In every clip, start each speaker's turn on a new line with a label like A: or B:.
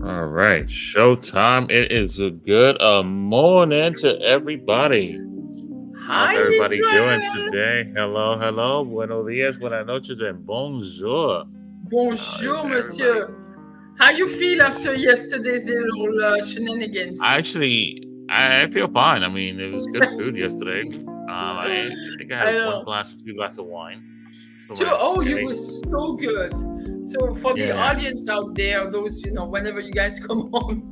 A: All right, showtime. It is a good morning to everybody. How's
B: Hi,
A: everybody doing
B: Israel.
A: today? Hello, hello. Buenos dias, buenas noches, and bonjour. How is
B: Bonjour,
A: everybody?
B: monsieur. How you feel after yesterday's little shenanigans?
A: I feel fine. I mean, it was good food yesterday. I think I
B: I
A: had one
B: know.
A: glass, two glass of wine for
B: Too,
A: my
B: oh, you
A: steak.
B: were so good. So for the
A: Yeah,
B: audience out there, those whenever you guys come on,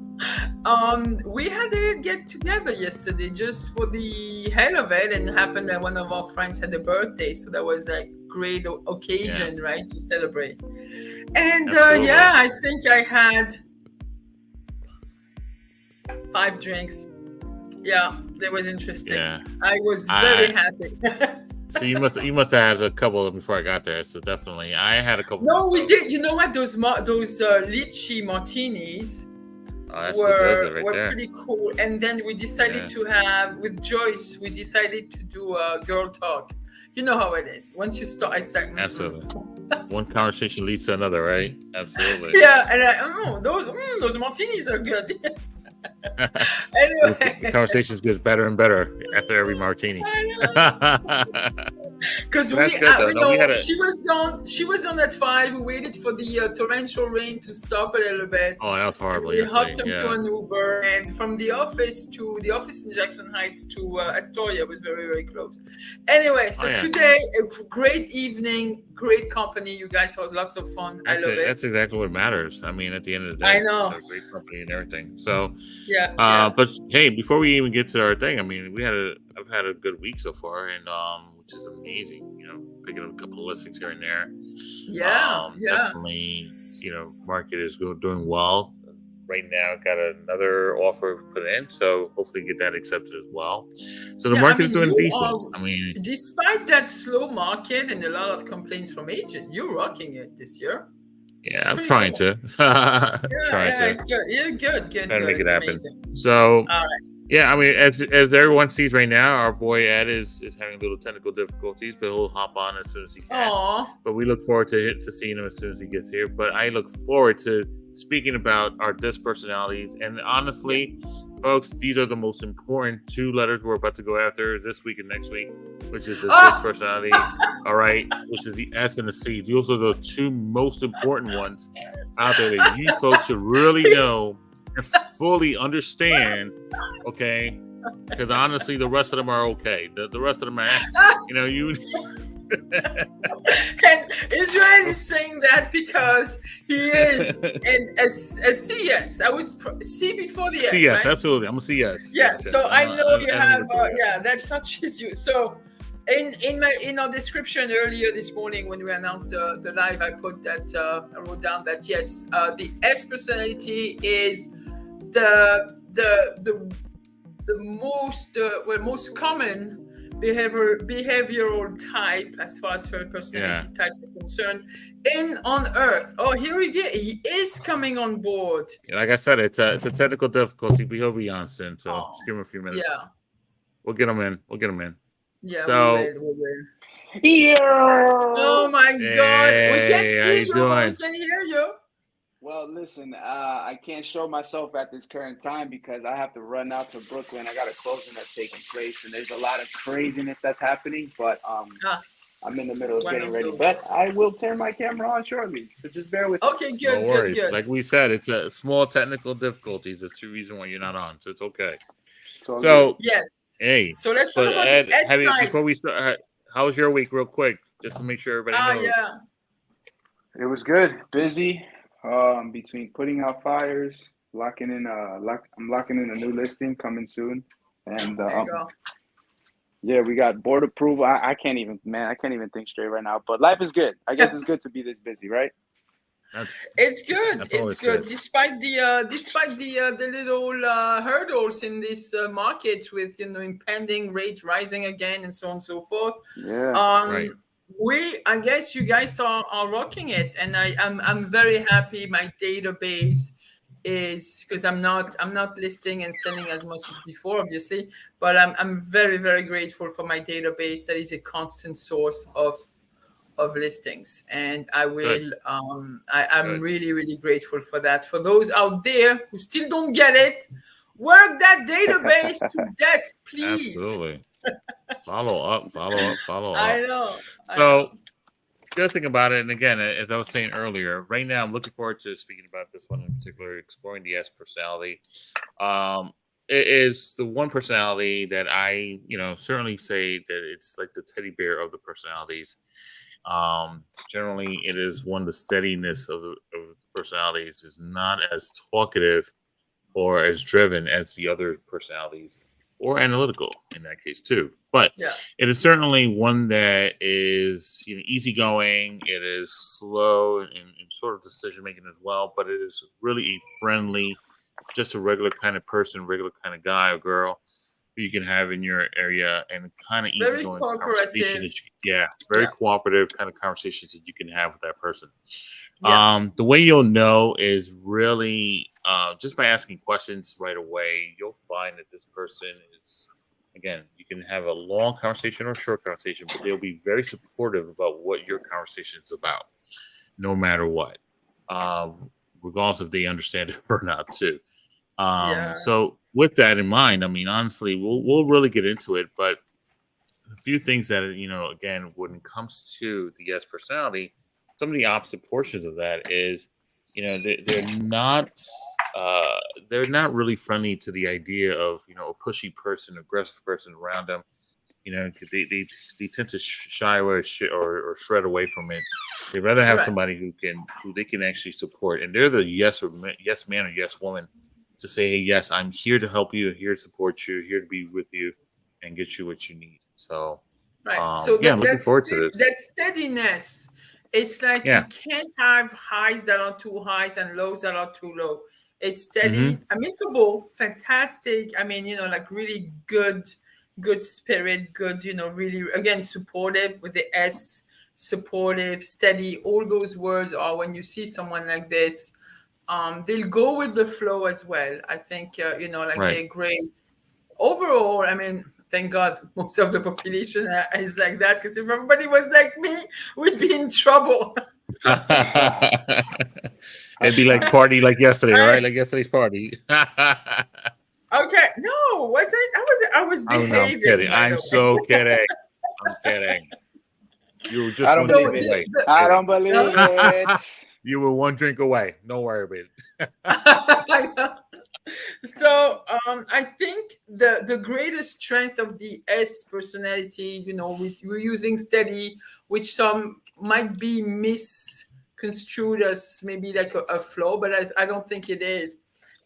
B: we had a get together yesterday just for the hell of it, and it happened that one of our friends had a birthday, so that was like great
A: yeah,
B: occasion, right, to celebrate. And
A: absolutely.
B: yeah, I think I had 5 drinks. Yeah, that was interesting.
A: Yeah,
B: I was very
A: I
B: happy.
A: so you must have had a couple of them before I got there. So definitely, I had a couple
B: No, we
A: myself.
B: did. You know what? Those lychee martinis
A: Oh, that's what does it
B: were
A: right
B: were
A: there.
B: pretty cool. And then we decided
A: Yeah,
B: to have with Joyce. We decided to do a girl talk. You know how it is. Once you start, it's like, mm-mm.
A: absolutely. One conversation leads to another, right? Absolutely.
B: Yeah. And those martinis are good.
A: The
B: Anyway,
A: conversations gets better and better after every martini.
B: I know.
A: But
B: Because
A: that's good though.
B: we
A: No, we
B: know
A: had a
B: she was done. She was on at 5. We waited for the torrential rain to stop a little bit,
A: oh, that was
B: and
A: horrible
B: we
A: yesterday.
B: hopped onto
A: Yeah,
B: an Uber. And from the office in Jackson Heights to Astoria was very very close. Anyway,
A: oh
B: so
A: yeah.
B: today a great evening, great company. You guys had lots of fun. I
A: That's
B: love
A: it.
B: it.
A: That's exactly what matters. I mean, at the end of the
B: I
A: day,
B: know.
A: so great company and everything. So,
B: Yeah, yeah,
A: but hey, before we even get to our thing, I mean, I've had a good week so far, and which is amazing. Picking up a couple of listings here and there.
B: yeah, yeah.
A: Definitely, market is doing well. Right now, got another offer put in, so hopefully get that accepted as well. So the
B: Yeah, I
A: market is
B: mean,
A: doing
B: you
A: decent.
B: are,
A: I mean,
B: despite that slow market and a lot of complaints from agent, you're rocking it this year.
A: yeah,
B: It's
A: I'm
B: pretty
A: trying
B: cool.
A: to,
B: Yeah,
A: trying
B: yeah,
A: to
B: it's good. Yeah, good, good,
A: trying to
B: good.
A: make it
B: It's
A: happen.
B: amazing.
A: So
B: All right.
A: yeah, I mean, as everyone sees right now, our boy Ed is having a little technical difficulties, but he'll hop on as soon as he can.
B: Aw.
A: But we look forward to seeing him as soon as he gets here. But I look forward to speaking about our disc personalities. And
B: Yeah.
A: honestly, folks, these are the most important two letters we're about to go after this week and next week, which is the disc
B: Ah!
A: personality. All right, which is the S and the C. Those are the two most important ones out there that you folks should really know and fully understand. Okay, because honestly, the rest of them are okay. The rest of them are, you.
B: And Israel is saying that because he is a CS. I would C before the
A: See,
B: S,
A: yes,
B: right?
A: absolutely. I'm gonna see yes,
B: Yeah.
A: yes,
B: So
A: yes.
B: I know you
A: I don't
B: have.
A: even feel yes.
B: Yeah, that touches you. So in our description earlier this morning when we announced the live, I put that I wrote down that yes, the S personality is the the most common behavioral type as far as third
A: Yeah,
B: personality types are concerned in on Earth. Oh, here we go. He is coming on board.
A: like I said, it's a technical difficulty, but he'll be on soon. So
B: Oh,
A: just give him a few minutes.
B: yeah,
A: We'll get him in. We'll get him in.
B: yeah. We
A: So,
B: will. We will. Oh
C: Yo!
B: my God, we can't
A: hey, how
B: see
A: you
B: you, but we
A: doing?
B: can hear you.
C: Well, listen, I can't show myself at this current time because I have to run out to Brooklyn. I got a closing that's taking place, and there's a lot of craziness that's happening. But
B: Ah,
C: I'm in the middle of getting ready.
B: wonderful.
C: But I will turn my camera on shortly, so just bear with me.
B: Okay,
A: No
B: good, good,
A: worries.
B: good.
A: Like we said, it's a small technical difficulties. That's the reason why you're not on. So it's okay.
C: It's all good.
A: So
B: Yes.
A: hey,
B: So let's talk
A: but
B: about the
A: Ed,
B: S
A: have you
B: type.
A: before we start? How was your week, real quick, just to make sure everybody
B: Ah,
A: knows?
B: yeah.
C: It was good, busy. Between putting out fires, I'm locking in a new listing coming soon, and
B: There you go.
C: yeah, we got board approval. I can't even, man, I can't even think straight right now. But life is good. I guess it's good to be this busy, right?
A: That's
B: It's good.
A: that's
B: It's
A: always good.
B: good, despite the little hurdles in this market with impending rates rising again and so on and so forth.
C: Yeah.
A: Right.
B: Um, I guess you guys are rocking it, and I'm very happy. My database is because I'm not listing and selling as much as before, obviously, but I'm very very grateful for my database. That is a constant source of listings, and I
A: Good.
B: will. I'm
A: Good.
B: really, really grateful for that. For those out there who still don't get it, work that database to death, please.
A: Absolutely. Follow up. Follow up. Follow
B: I
A: up.
B: know. I know.
A: So good thing about it, and again, as I was saying earlier, right now I'm looking forward to speaking about this one in particular, exploring the S personality. Um, it is the one personality that I, certainly say that it's like the teddy bear of the personalities. Generally, it is one, the steadiness of the personalities is not as talkative or as driven as the other personalities, or analytical in that case too. But
B: Yeah.
A: it is certainly one that is easygoing. It is slow in sort of decision making as well, but it is really a friendly, just a regular kind of person, regular kind of guy or girl who you can have in your area, and kind of
B: Very
A: easygoing conversation
B: cooperative.
A: that very
B: Yeah.
A: cooperative kind of conversations that you can have with that person.
B: Yeah.
A: The way you'll know is really just by asking questions right away. You'll find that this person is, again, you can have a long conversation or a short conversation, but they'll be very supportive about what your conversation is about, no matter what, regardless if they understand it or not, too.
B: Yeah.
A: So with that in mind, I mean, honestly, we'll really get into it, but a few things that again, when it comes to the yes personality, some of the opposite portions of that is, they're not uh, they're not really friendly to the idea of a pushy person, aggressive person around them. 'Cause they tend to shy away or shred away from it. They'd rather have
B: Right.
A: somebody who they can actually support, and they're the yes man or yes woman to say, hey, yes, I'm here to help you, here to support you, here to be with you, and get you what you need. So,
B: Right. So
A: yeah, I'm looking forward to this.
B: that steadiness. It's like you
A: Yeah.
B: can't have highs that are too highs and lows that are too low. It's
A: Hmm.
B: steady, amicable, fantastic. I mean, like really good spirit, good, really again supportive with the S, supportive, steady. All those words are when you see someone like this, they'll go with the flow as well. I think like
A: Right.
B: they're great overall. I mean, thank God most of the population is like that. Because if everybody was like me, we'd be in trouble.
A: It'd be like
C: Hassan.
A: party like yesterday,
B: I,
A: right? Like yesterday's party.
B: okay, no, was I was
A: Oh no, I'm
B: behaving
A: kidding.
B: by
A: I'm
B: the way.
A: so kidding. I'm kidding. You were
C: I
A: just
C: don't
A: one
B: So
C: believe
A: drink
C: it.
A: away.
C: I don't
A: Kidding.
C: believe it.
A: You were one drink away. Don't worry about it.
B: so I think the greatest strength of the S personality, we're using steady, which some might be misconstrued as maybe like a flow, but I don't think it is.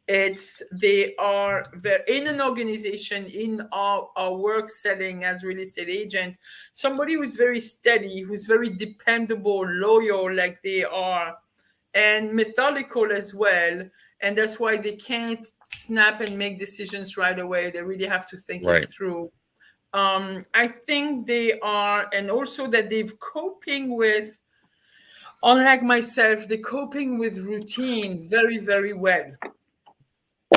B: It's they are in an organization, in our work setting as real estate agent, somebody who's very steady, who's very dependable, loyal, like they are, and methodical as well. And that's why they can't snap and make decisions right away. They really have to think it
A: Right.
B: through. I think they are, and also that they've coping with, unlike myself, they're coping with routine very, very well.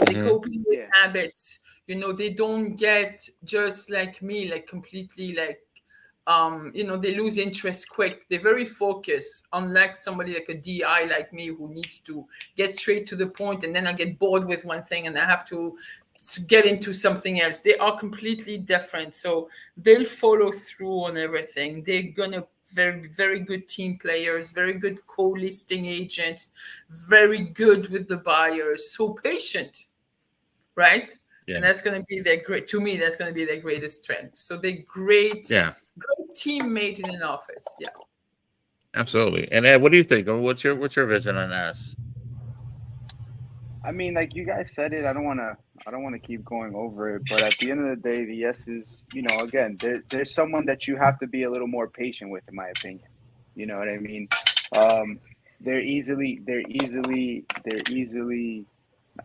B: They're
A: Hmm.
B: coping with
C: Yeah.
B: habits. They don't get just like me, like completely like they lose interest quick. They're very focused, unlike somebody like a DI like me who needs to get straight to the point, and then I get bored with one thing and I have to get into something else. They are completely different. So they'll follow through on everything. They're gonna very, very good team players, very good co-listing agents, very good with the buyers, so patient, right?
A: Yeah.
B: And that's going to be their great, to me, that's going to be their greatest strength. So they're great,
A: Yeah.
B: great teammate in an office. Yeah.
A: Absolutely. And Ed, what do you think? What's your vision on this?
C: I mean, like you guys said it. I don't wanna keep going over it. But at the end of the day, the yes is, again, there's someone that you have to be a little more patient with, in my opinion. You know what I mean? Um, they're easily.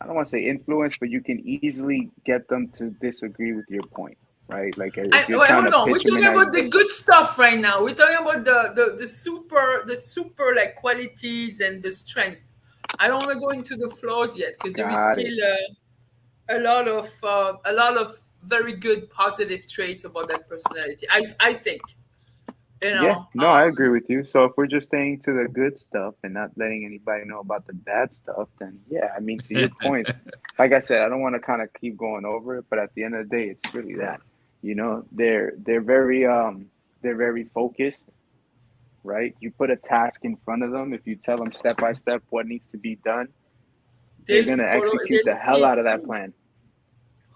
C: I don't want to say influenced, but you can easily get them to disagree with your point, right? Like if you're
B: Wait,
C: trying
B: hold
C: to
B: on. We're
C: pitch them an
B: talking about the
C: idea.
B: good stuff right now. We're talking about the super like qualities and the strength. I don't want to go into the flaws yet because there is
C: Got
B: still
C: it.
B: a lot of very good positive traits about that personality. I think. You
C: Yeah,
B: know,
C: no, I agree with you. So if we're just staying to the good stuff and not letting anybody know about the bad stuff, then yeah, I mean, to your point, like I said, I don't want to kind of keep going over it, but at the end of the day, it's really that, they're very focused, right? You put a task in front of them. If you tell them step by step what needs to be done, they're
B: they'll
C: gonna
B: follow.
C: execute
B: They'll
C: the
B: see
C: hell
B: it
C: out of that
B: through.
C: plan.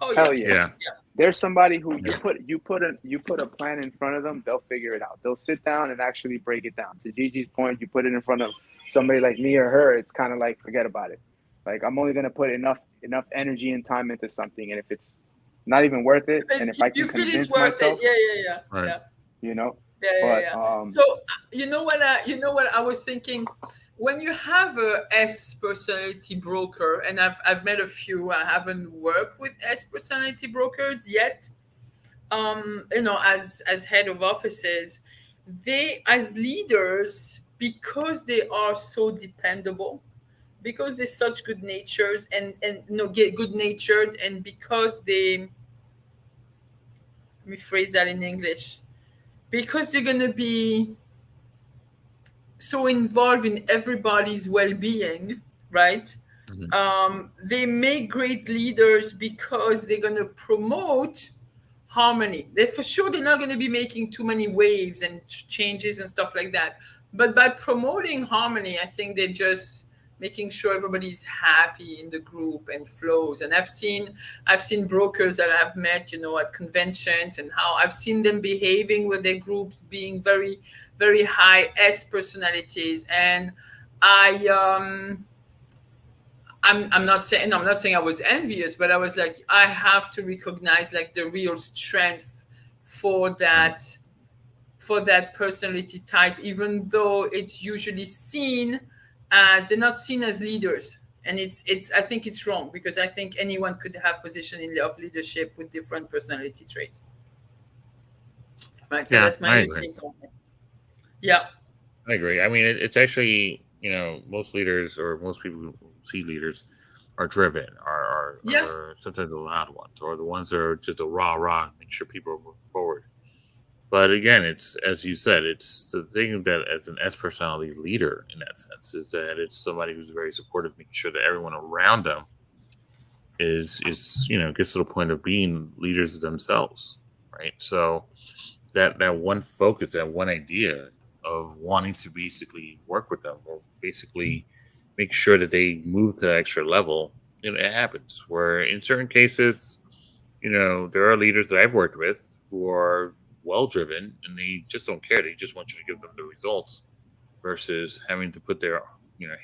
B: Oh
C: Hell
B: yeah,
C: yeah.
A: Yeah.
B: yeah,
C: There's somebody who
A: Yeah.
C: you put a plan in front of them, they'll figure it out. They'll sit down and actually break it down. To Gigi's point, you put it in front of somebody like me or her, it's kind of like forget about it. Like I'm only gonna put enough energy and time into something, and if it's not even worth it,
B: but
C: and if I can
B: you feel it's
C: convince
B: worth it.
C: myself,
B: Yeah, yeah, yeah,
A: Right.
B: yeah.
C: you know,
B: Yeah, yeah,
C: but
B: yeah. So you know what I was thinking, when you have a S personality broker, and I've met a few. I haven't worked with S personality brokers yet. You know, as head of offices, they as leaders, because they are so dependable, because they're such good natures and you know get good natured, and because they, let me phrase that in English, because they're gonna be so involved in everybody's well-being, right?
A: Mhm.
B: They make great leaders because they're going to promote harmony. They for sure they're not going to be making too many waves and changes and stuff like that. But by promoting harmony, I think they're just making sure everybody's happy in the group and flows. And I've seen brokers that I've met, you know, at conventions, and how I've seen them behaving with their groups, being very, very high S personalities. And I I'm not saying, no, I'm not saying I was envious, but I was like, I have to recognize like the real strength for
A: Right.
B: that for that personality type, even though it's usually seen as, they're not seen as leaders. And it's I think it's wrong, because I think anyone could have position of leadership with different personality traits. Right. So
A: Yeah,
B: that's my
A: I agree.
B: take on it. Yeah.
A: I agree. I mean, it's actually, most leaders or most people who see leaders are driven,
B: Yeah.
A: are sometimes the loud ones, or the ones that are just a rah rah, make sure people are moving forward. But again, it's as you said, it's the thing that as an S personality leader in that sense is that it's somebody who's very supportive, making sure that everyone around them is gets to the point of being leaders themselves, right? So that one focus, that one idea of wanting to basically work with them, or basically make sure that they move to the extra level, it happens. Where in certain cases, there are leaders that I've worked with who are well driven and they just don't care. They just want you to give them the results versus having to put their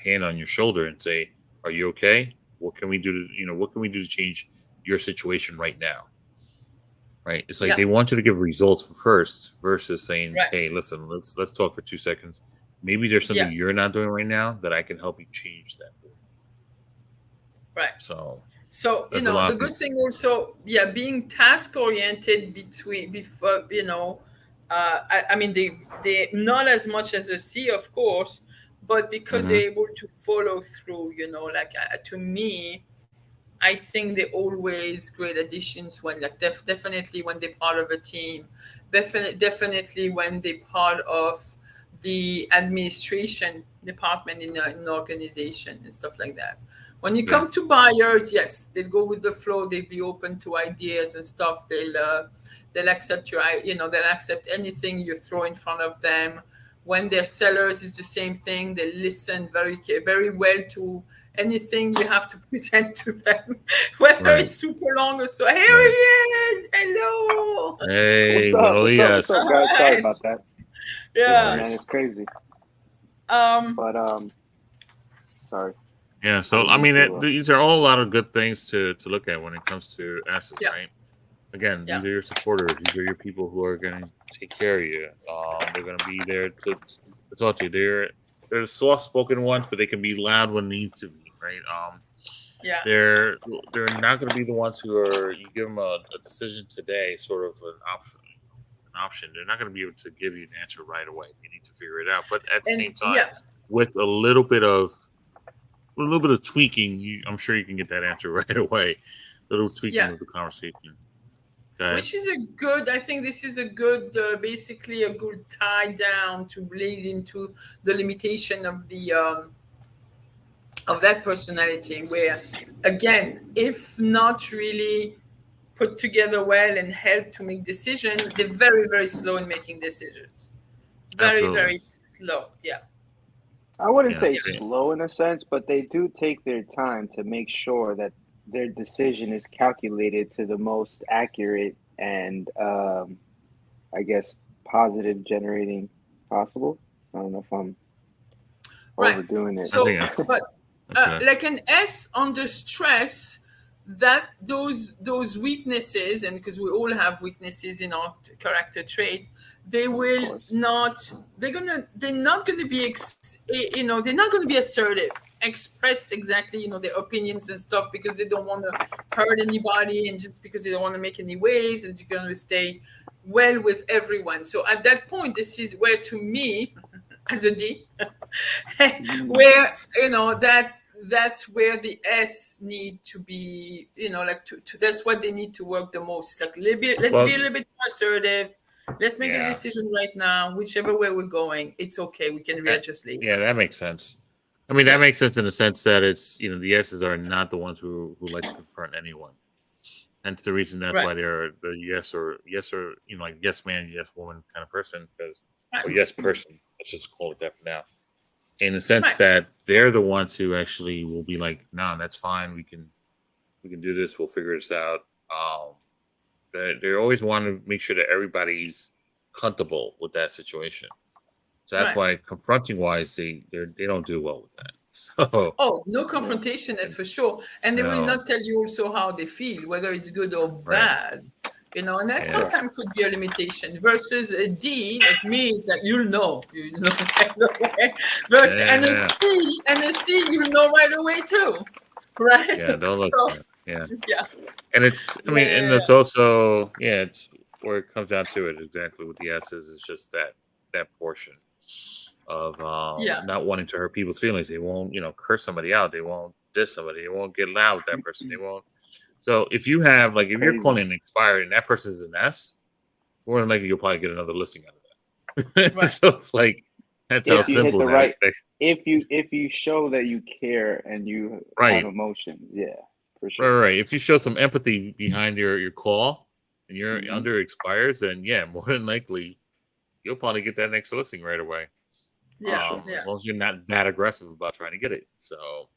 A: hand on your shoulder and say, "Are you okay? What can we do to change your situation right now?" Right? It's like
B: Yeah.
A: they want you to give results first versus saying,
B: Right.
A: "Hey, listen, let's talk for 2 seconds. Maybe there's something
B: Yeah.
A: you're not doing right now that I can help you change that for you."
B: Right.
A: So
B: So,
A: that's a lot
B: the
A: of
B: good
A: things.
B: thing also, yeah, being task oriented before, I mean, they not as much as a C, of course, but because
A: Hmm.
B: they're able to follow through, like to me, I think they're always great additions when, like, definitely when they're part of a team, definitely when they're part of the administration department in an organization and stuff like that. When you
A: Yeah.
B: come to buyers, yes, they'll go with the flow. They'll be open to ideas and stuff. They'll accept they'll accept anything you throw in front of them. When they're sellers, it's the same thing. They listen very well to anything you have to present to them, whether
A: Right.
B: it's super long or so. Here he
A: Right.
B: is. Hello.
A: Hey,
C: what's up?
A: well,
C: What's up? What's up,
B: All
A: yes.
C: guys? Sorry
B: right.
C: about that.
A: No
C: Yeah,
B: Yeah.
C: man,
A: worries.
C: it's crazy.
B: Um.
C: But sorry,
A: Yeah.
C: I
A: So
C: didn't
A: I
C: mean
A: mean,
C: to.
A: these are all a lot of good things to look at when it comes to S's,
B: Yeah.
A: right? Again,
B: Yeah.
A: these are your supporters. These are your people who are going to take care of you. They're going to be there to talk to you. They're the soft spoken ones, but they can be loud when needs to be, right?
B: Yeah.
A: They're they're not going to be the ones who are you give them a decision today, sort of an option. They're not going to be able to give you an answer right away. You need to figure it out. But at the
B: And
A: same time,
B: yeah.
A: with a little bit of tweaking, I'm sure you can get that answer right away. A little tweaking
B: Yeah.
A: of the conversation. Okay.
B: which is a good. I think this is a good, basically a good tie down to lead into the limitation of that personality, where again, if not really put together well and help to make decisions, they're very, very slow in making decisions. Very,
A: Absolutely.
B: very slow. Yeah.
C: I wouldn't
A: Yeah.
C: say
B: Yeah.
C: slow in a sense, but they do take their time to make sure that their decision is calculated to the most accurate and, I guess, positive generating possible. I don't know if I'm
B: Right.
C: overdoing it.
A: I think
B: So,
A: that's
B: but
A: okay.
B: like an S under stress, that those weaknesses, and because we all have weaknesses in our character trait, they
C: Of
B: will
C: course.
B: not. They're not gonna be. They're not gonna be assertive. Express exactly, their opinions and stuff because they don't want to hurt anybody, and just because they don't want to make any waves, and you're gonna stay well with everyone. So at that point, this is where, to me, as a D,
C: Mm,
B: where that's where the S need to be, like to that's what they need to work the most. Like let's be
A: Well,
B: a little bit more assertive. Let's make a
A: yeah.
B: decision right now, whichever way we're going. It's okay. We can
A: That,
B: readjust later.
A: yeah, that makes sense. I mean, that
B: Yeah.
A: makes sense in the sense that it's the S's are not the ones who like to confront anyone. Hence the reason that's
B: Right.
A: why they're the yes or like yes man, yes woman kind of person because or
B: Right.
A: yes person. Let's just call it that for now. In the sense
B: Right.
A: that they're the ones who actually will be like, nah, that's fine. We can do this. We'll figure this out. They always want to make sure that everybody's comfortable with that situation. So that's
B: Right.
A: why confronting wise, they don't do well with that. So
B: Oh, no
C: yeah.
B: confrontation, that's for sure. And they will
A: no,
B: not tell you also how they feel, whether it's good or
A: right,
B: bad. And that
A: yeah,
C: Correct.
B: sometimes could be a limitation. Versus a D, like me, it's like you know right away. Versus
A: yeah,
B: and a C, you know right away too, right?
A: yeah. Don't look,
B: So
A: yeah.
B: yeah,
A: And it's, I
B: yeah,
A: mean, and
B: yeah,
A: it's also, yeah, it's where it comes down to it exactly with the S's is just that portion of
B: yeah,
A: not wanting to hurt people's feelings. They won't, curse somebody out. They won't diss somebody. They won't get loud with that person. They won't. So if you have like if you're
C: Crazy.
A: calling an expired and that person's an S, more than likely you'll probably get another listing out of that.
B: right,
A: So it's like that's how
C: If
B: yeah,
C: you hit
A: simple
C: the
A: that,
C: right,
A: that
C: if you show that you care and you have
A: right.
C: emotions, yeah, for
A: Right,
C: sure.
A: right. If you show some empathy behind your call and you're
C: Hmm.
A: under expires, then yeah, more than likely you'll probably get that next listing right away.
C: For
B: yeah,
C: sure.
B: yeah,
A: As long as you're not that aggressive about trying to get it. So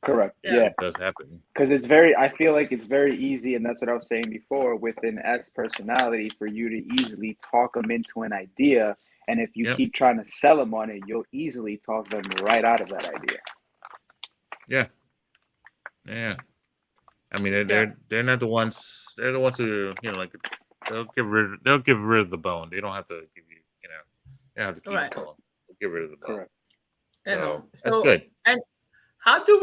C: Correct.
A: yeah,
B: yeah,
C: Yeah.
A: it does happen.
C: Because I feel like it's very easy, and that's what I was saying before, with an S personality, for you to easily talk them into an idea. And if you
A: Yep.
C: keep trying to sell them on it, you'll easily talk them right out of that idea.
A: Yeah. Yeah. I mean,
B: yeah.
A: they're not the ones. They're the ones who like they'll give rid of the bone. They don't have to give you they don't have to keep
B: Right.
A: the bone. They'll get rid of the bone.
C: Correct.
A: So that's
B: So
A: good.
B: and how do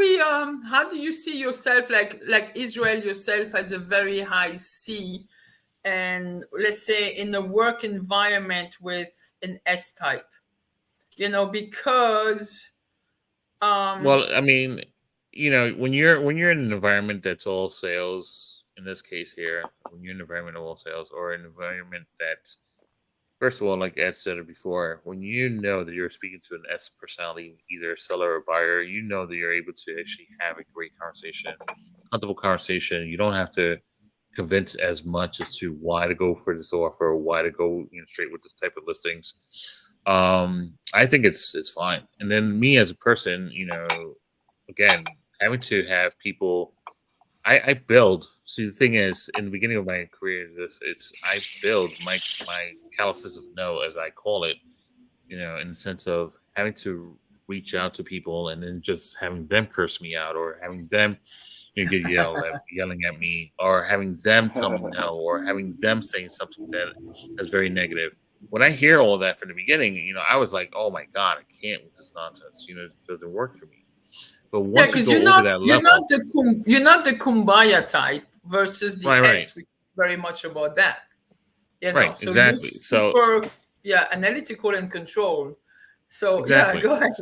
B: you see yourself, like Israel yourself, as a very high C, and let's say in a work environment with an S type, because um
A: Well, I mean, when you're in an environment that's all sales, in this case here, when you're in an environment of all sales, or an environment that, first of all, like Ed said it before, when you know that you're speaking to an S personality, either a seller or buyer, you know that you're able to actually have a great conversation, comfortable conversation. You don't have to convince as much as to why to go for this offer or why to go straight with this type of listings. I think it's fine. And then me as a person, again, having to have people I build. See, the thing is, in the beginning of my career, I build my calluses of no, as I call it. In the sense of having to reach out to people and then just having them curse me out, or having them get yelling at me, or having them tell me no, or having them saying something that's very negative. When I hear all of that from the beginning, I was like, oh my god, I can't with this nonsense. It doesn't work for me. But
B: yeah,
A: once you
B: because
A: go over that level,
B: you're not the kumbaya type versus the
A: right,
B: S, which is very much about that.
A: right,
B: So you're
A: exactly. So
B: super, analytical and controlled. So yeah,
A: exactly.
B: go ahead.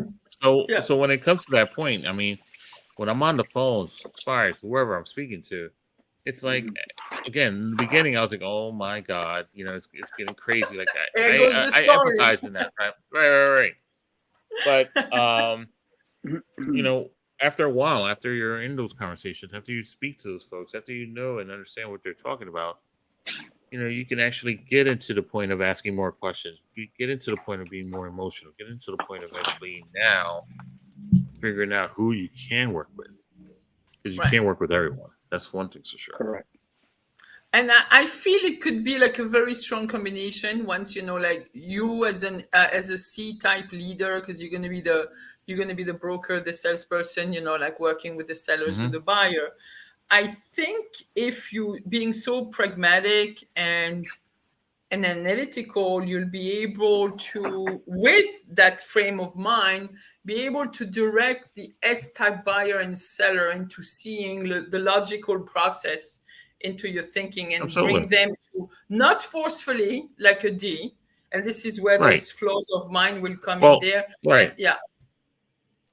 A: So
B: Yeah,
A: so when it comes to that point, I mean, when I'm on the phones, expires whoever I'm speaking to, it's like, again, in the beginning, I was like, oh my God, it's getting crazy. Like
B: There goes the
A: I
B: story.
A: empathize in that, right. But after a while, after you're in those conversations, after you speak to those folks, after you know and understand what they're talking about, you can actually get into the point of asking more questions. You get into the point of being more emotional. Get into the point of actually now figuring out who you can work with, because you
B: Right.
A: can't work with everyone. That's one thing for sure.
C: Correct.
B: And I feel it could be like a very strong combination once like you as a C type leader, because you're gonna be the broker, the salesperson, like working with the sellers, with the buyer. I think if you being so pragmatic and analytical, you'll be able to, with that frame of mind, be able to direct the S-type buyer and seller into seeing the logical process into your thinking, and
A: Absolutely.
B: bring them to, not forcefully like a D. And this is where
A: Right.
B: those flows of mind will come in there.
A: Right.
B: And, yeah.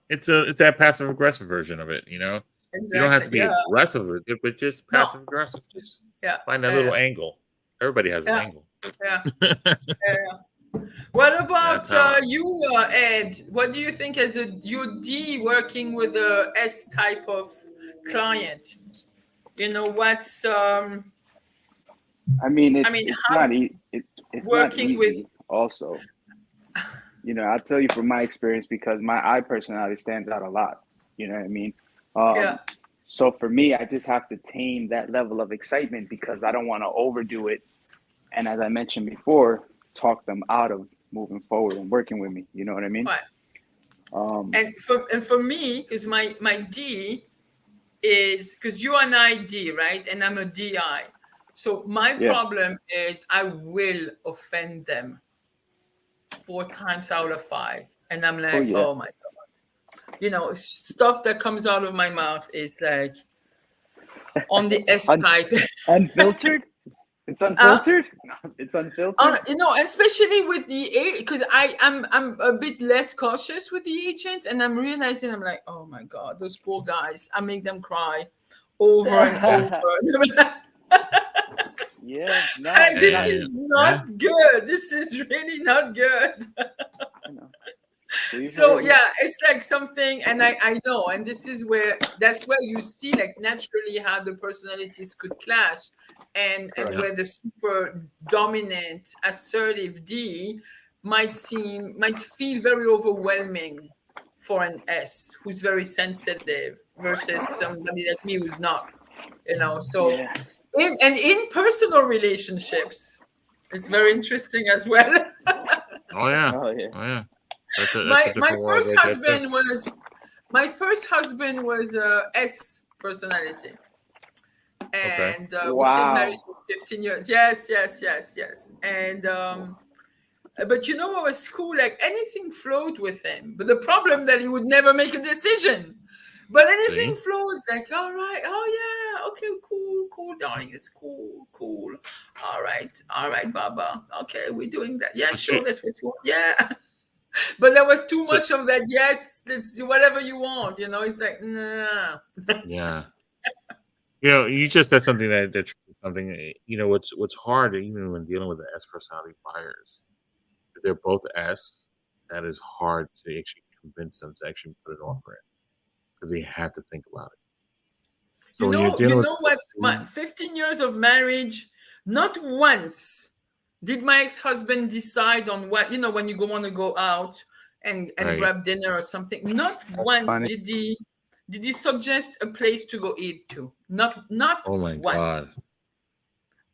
A: It's that passive aggressive version of it,
B: Exactly.
A: You don't have to be aggressive with it, but just passive aggressive. Just find that little angle. Everybody has an angle.
B: Yeah. What about you, Ed? What do you think as a D working with a S type of client? What's
C: I mean, it's not it's
B: working
C: not easy. Also, I'll tell you from my experience, because my I personality stands out a lot. You know what I mean? So for me, I just have to tame that level of excitement, because I don't want to overdo it. And as I mentioned before, talk them out of moving forward and working with me. You know what I mean?
B: Right. And for me, because my D is, because you're an ID, right? And I'm a DI. So my problem is I will offend them 4 times out of 5. And I'm like, oh my God. Stuff that comes out of my mouth is like on the S type.
C: Unfiltered? It's unfiltered? It's unfiltered?
B: Especially with the, because I'm a bit less cautious with the agents, and I'm realizing, I'm like, oh my God, those poor guys, I make them cry over and over. This is not good. This is really not good.
C: I know.
B: So it's like something, and I know, and that's where you see like naturally how the personalities could clash, and where the super dominant assertive D might feel very overwhelming for an S who's very sensitive, versus somebody like me who's not, so in personal relationships, it's very interesting as well.
A: Oh yeah.
B: My first husband was a S personality, and we stayed married for 15 years. Yes. And but what was cool? Like anything flowed with him, but the problem that he would never make a decision. But anything flows, like, all right, oh yeah, okay, cool, darling, it's cool. All right, Baba. Okay, we're doing that. Yeah, sure, that's what you want. Yeah. But there was too much of that. Yes, let's do whatever you want. It's like, nah.
A: Yeah. You just said something that something. What's hard, even when dealing with the S personality buyers, if they're both S, that is hard to actually convince them to actually put an offer in, because they have to think about it. So
B: you know what? 15 years of marriage, not once did my ex-husband decide on what, when you want to go out and grab dinner or something. Not once did he suggest a place to go eat to. Not
A: oh my
B: once.
A: God.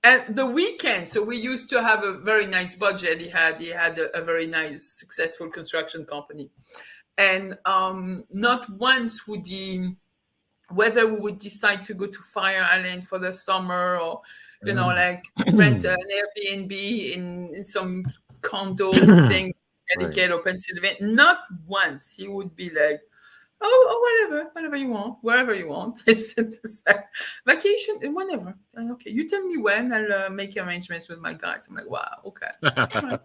B: And the weekend, so we used to have a very nice budget. He had a very nice, successful construction company. And not once would he, whether we would decide to go to Fire Island for the summer, or like rent an Airbnb in some condo thing in Connecticut or Pennsylvania. Not once. He would be like, oh, whatever you want, wherever you want. It's like vacation, whenever. Okay, you tell me when, I'll make arrangements with my guys. I'm like, wow, okay. Right.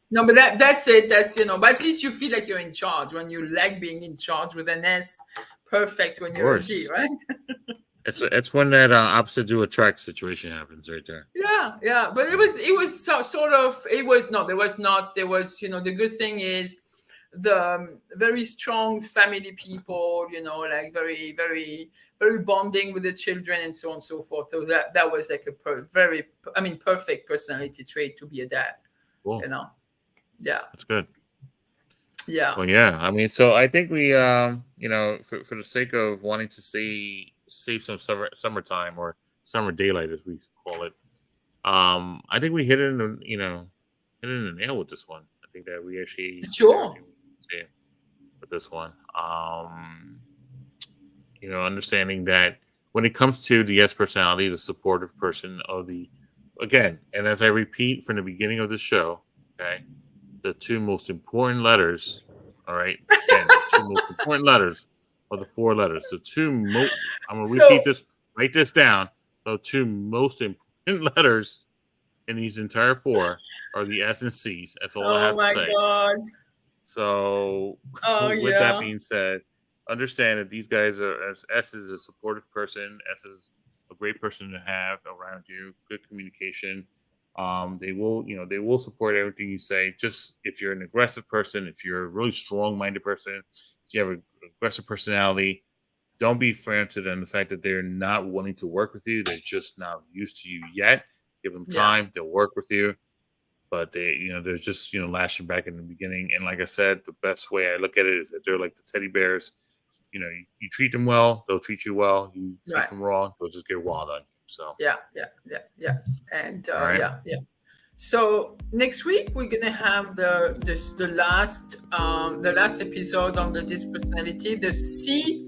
B: No, but that's it. That's, but at least you feel like you're in charge when you like being in charge with an S. Perfect when you're a D, right?
A: It's when that opposite do attract situation happens right there.
B: Yeah, but it was sort of, it was not, there was, the good thing is the very strong family people, like very, very, very bonding with the children and so on and so forth. So that was like perfect personality trait to be a dad.
A: Cool.
B: Yeah.
A: That's good.
B: Yeah.
A: Well, yeah. I mean, so I think we, for the sake of wanting to save some summertime or summer daylight as we call it, I think we hit it in the nail with this one. I think that we actually
B: Sure.
A: say with this one. Understanding that when it comes to the S personality, the supportive person of again, and as I repeat from the beginning of the show, okay, the two most important letters, all right, again, the two most important letters are the four letters. I'm going to repeat this, write this down. The two most important letters in these entire four are the S and C's. That's all I have to say.
B: Oh my God.
A: So, with that being said, understand that these guys S is a supportive person. S is a great person to have around you. Good communication. They will support everything you say. Just if you're an aggressive person, if you're a really strong-minded person, if you have an aggressive personality, don't be frantic on the fact that they're not willing to work with you. They're just not used to you yet. Give them time; they'll work with you. But they're just lashing back in the beginning. And like I said, the best way I look at it is that they're like the teddy bears. You treat them well, they'll treat you well. You treat them wrong, they'll just get wild on you. So
B: yeah, and yeah. So next week we're gonna have the last episode on the this personality, the C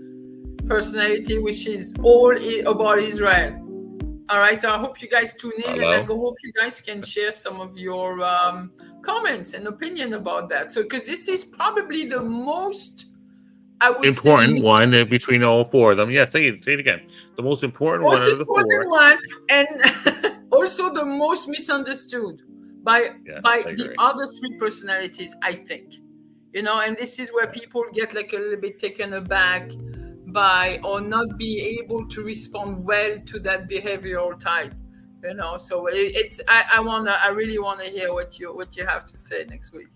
B: personality, which is all about Israel. All right, so I hope you guys tune in.
A: Hello.
B: And I hope you guys can share some of your comments and opinion about that. So, because this is probably the most, I would
A: important
B: say,
A: one between all four of them. Yeah, say it again. The most important one out of the four.
B: One, and also the most misunderstood by the other three personalities, I think. And this is where people get like a little bit taken aback by or not be able to respond well to that behavioral type. So it's I really want to hear what you have to say next week.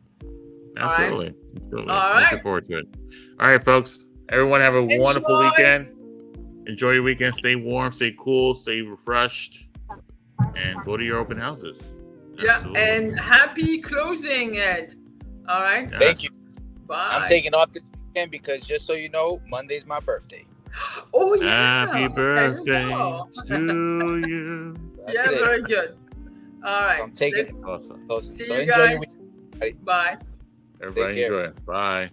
A: Absolutely.
B: All right.
A: Looking forward to it. All right, folks. Everyone have a wonderful weekend. Enjoy your weekend. Stay warm, stay cool, stay refreshed, and go to your open houses.
B: Absolutely. And happy closing, Ed. All right.
D: Yes. Thank you.
B: Bye.
D: I'm taking off this weekend because just so you know, Monday's my birthday.
B: Oh yeah.
A: Happy birthday to you.
B: That's very good. All right.
D: I'm taking
A: awesome.
B: See you guys. Bye.
A: Everybody enjoy it. Bye.